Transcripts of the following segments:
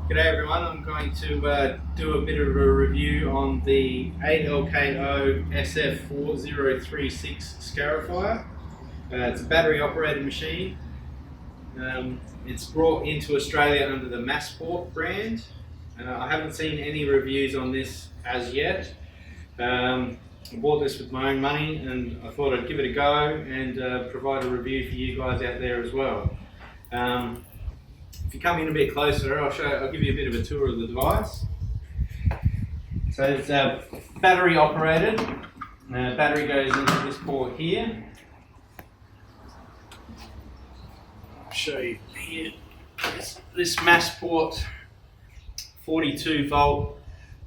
G'day everyone, I'm going to do a bit of a review on the ALKO SF-4036 Scarifier. It's a battery operated machine. It's brought into Australia under the Masport brand. I haven't seen any reviews on this as yet. I bought this with my own money and I thought I'd give it a go and provide a review for you guys out there as well. If you come in a bit closer, I'll give you a bit of a tour of the device. So it's battery operated. Battery goes into this port here. I'll show you here. This Masport 42 volt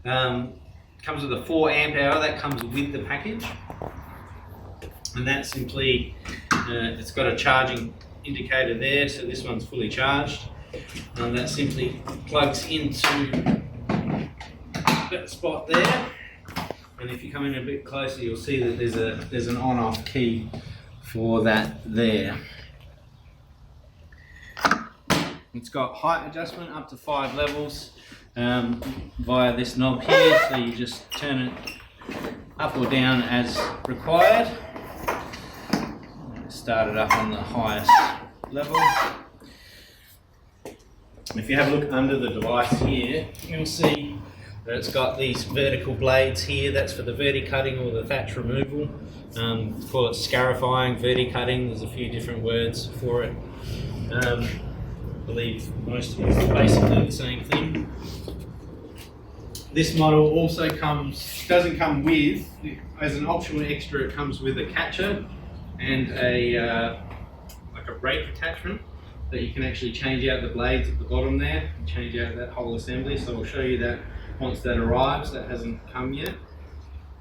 comes with a 4 amp hour. That comes with the package, and that simply it's got a charging indicator there. So this one's fully charged. That simply plugs into that spot there, and if you come in a bit closer you'll see that there's an on-off key for that there. It's got height adjustment up to 5 levels via this knob here, so you just turn it up or down as required. Start it up on the highest level. If you have a look under the device here, you'll see that it's got these vertical blades here. That's for the verticutting or the thatch removal. Call it scarifying, verticutting. There's a few different words for it. I believe most of it's basically the same thing. This model also doesn't come with, as an optional extra, it comes with a catcher and like a brake attachment that you can actually change out the blades at the bottom there and change out that whole assembly. So I'll show you that once that arrives. That hasn't come yet.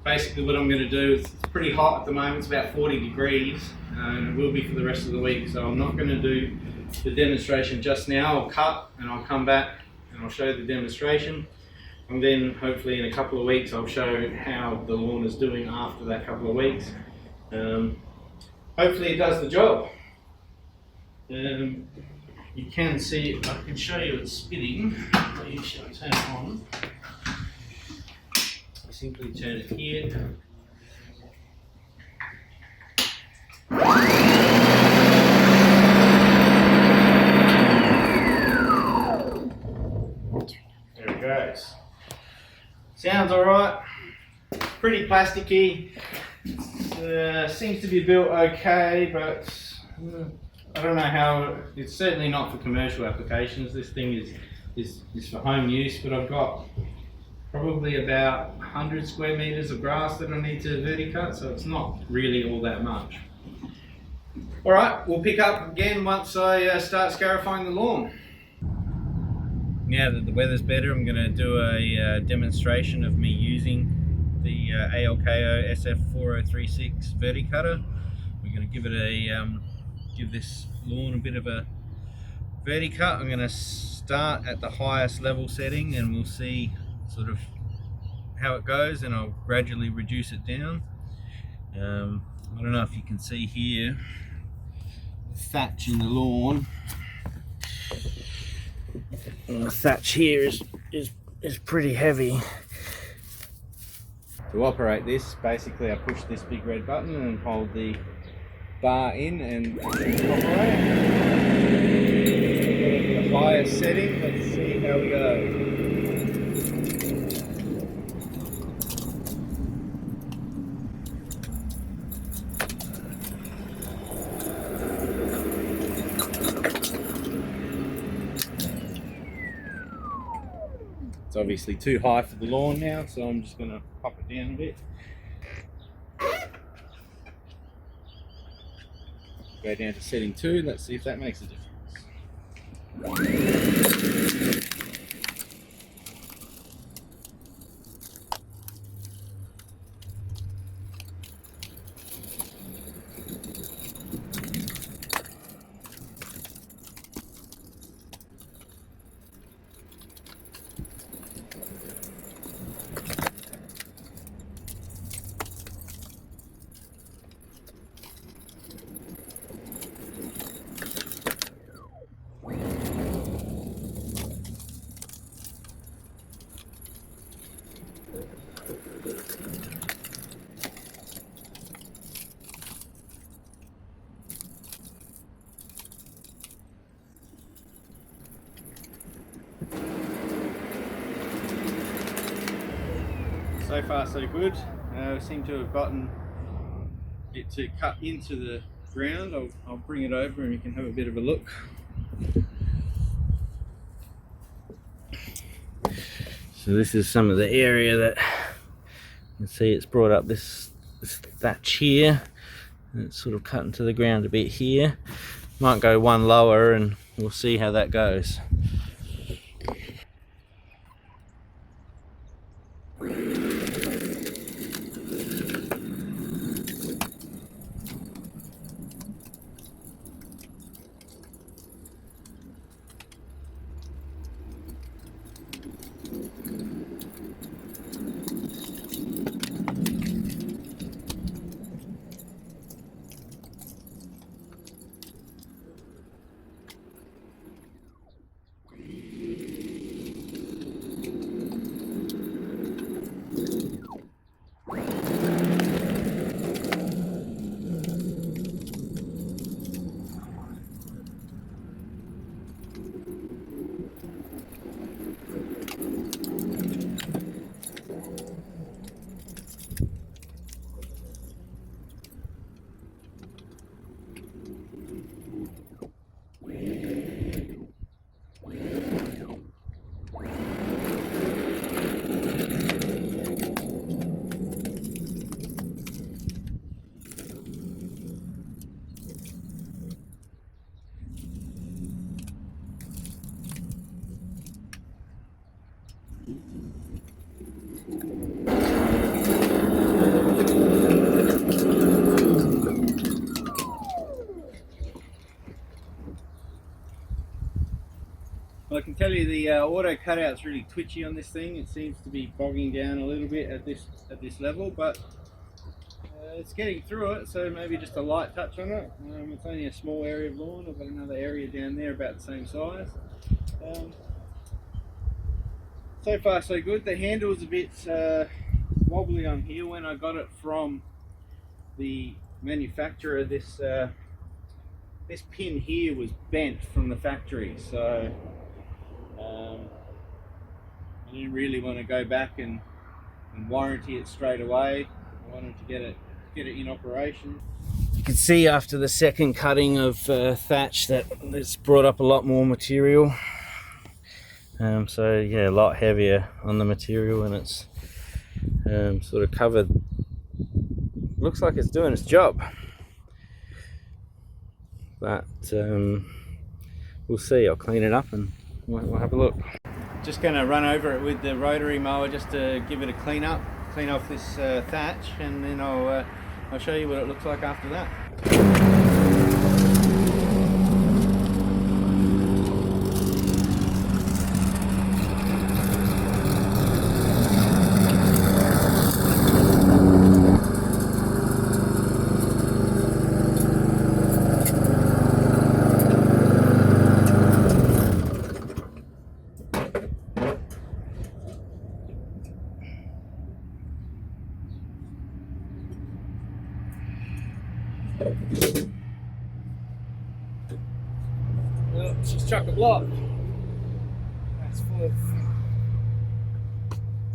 Basically what I'm going to do is, it's pretty hot at the moment, it's about 40 degrees and it will be for the rest of the week, so I'm not going to do the demonstration just now. I'll cut and I'll come back and I'll show the demonstration, and then hopefully in a couple of weeks I'll show how the lawn is doing after that couple of weeks. Hopefully it does the job. You can see, I can show you it's spinning. You should turn it on. You simply turn it here. There it goes. Sounds alright. Pretty plasticky. Seems to be built okay, but I don't know how. It's certainly not for commercial applications. This thing is for home use, but I've got probably about 100 square meters of grass that I need to verticut, so it's not really all that much. Alright, we'll pick up again once I start scarifying the lawn. Now that the weather's better, I'm going to do a demonstration of me using the ALKO SF-4036 Verticutter. We're going to give it give this lawn a bit of a verticut. I'm going to start at the highest level setting and we'll see sort of how it goes, and I'll gradually reduce it down. I don't know if you can see here the thatch in the lawn. The thatch here is pretty heavy. To operate this, basically I push this big red button and hold the bar in and operate. The highest setting, let's see how we go. It's obviously too high for the lawn now, so I'm just going to pop it down a bit. Go down to setting 2, let's see if that makes a difference. So far so good. Seem to have gotten it to cut into the ground. I'll bring it over and you can have a bit of a look. So this is some of the area that you can see it's brought up this thatch here, and it's sort of cut into the ground a bit here. Might go one lower and we'll see how that goes. Well, I can tell you the auto cutout's really twitchy on this thing. It seems to be bogging down a little bit at this level, but it's getting through it. So maybe just a light touch on it. It's only a small area of lawn. I've got another area down there about the same size. So far so good. The handle's a bit wobbly on here. When I got it from the manufacturer, this pin here was bent from the factory, so I didn't really want to go back and warranty it straight away. I wanted to get it in operation. You can see after the second cutting of thatch that it's brought up a lot more material. So yeah, a lot heavier on the material, and it's sort of covered. Looks like it's doing its job, but we'll see. I'll clean it up and we'll have a look. Just going to run over it with the rotary mower just to give it a clean off this thatch, and then I'll show you what it looks like after that. Well, she's chock a block. That's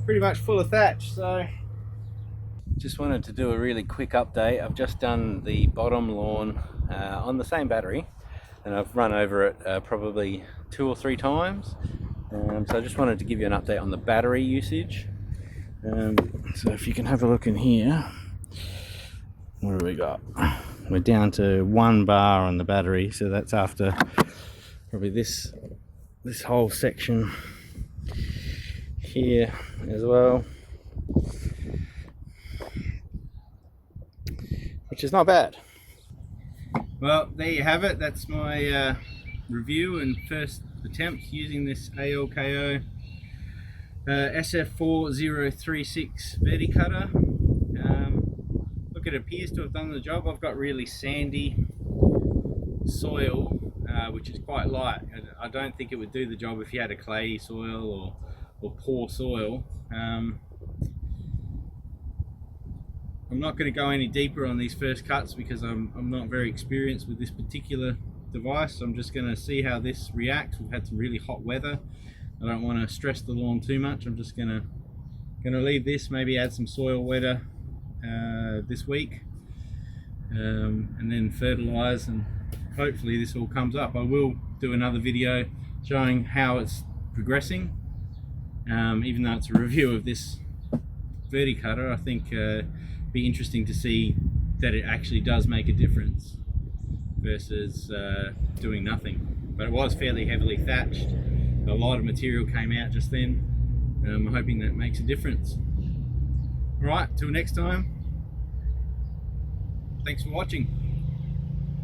pretty much full of thatch. So just wanted to do a really quick update. I've just done the bottom lawn on the same battery, and I've run over it probably 2 or 3 times. So I just wanted to give you an update on the battery usage. So if you can have a look in here, what do we got? We're down to 1 bar on the battery, so that's after probably this whole section here as well, which is not bad. Well, there you have it. That's my review and first attempt using this ALKO SF-4036 Verticutter. Look, it appears to have done the job. I've got really sandy soil, which is quite light. I don't think it would do the job if you had a clayey soil or poor soil. I'm not going to go any deeper on these first cuts because I'm not very experienced with this particular device. I'm just going to see how this reacts. We've had some really hot weather. I don't want to stress the lawn too much. I'm just going Gonna leave this, maybe add some soil wetter this week, and then fertilize, and hopefully this all comes up. I will do another video showing how it's progressing, even though it's a review of this Verticutter. I think it'd be interesting to see that it actually does make a difference versus doing nothing. But it was fairly heavily thatched, a lot of material came out just then. I'm hoping that makes a difference. Alright, till next time, thanks for watching.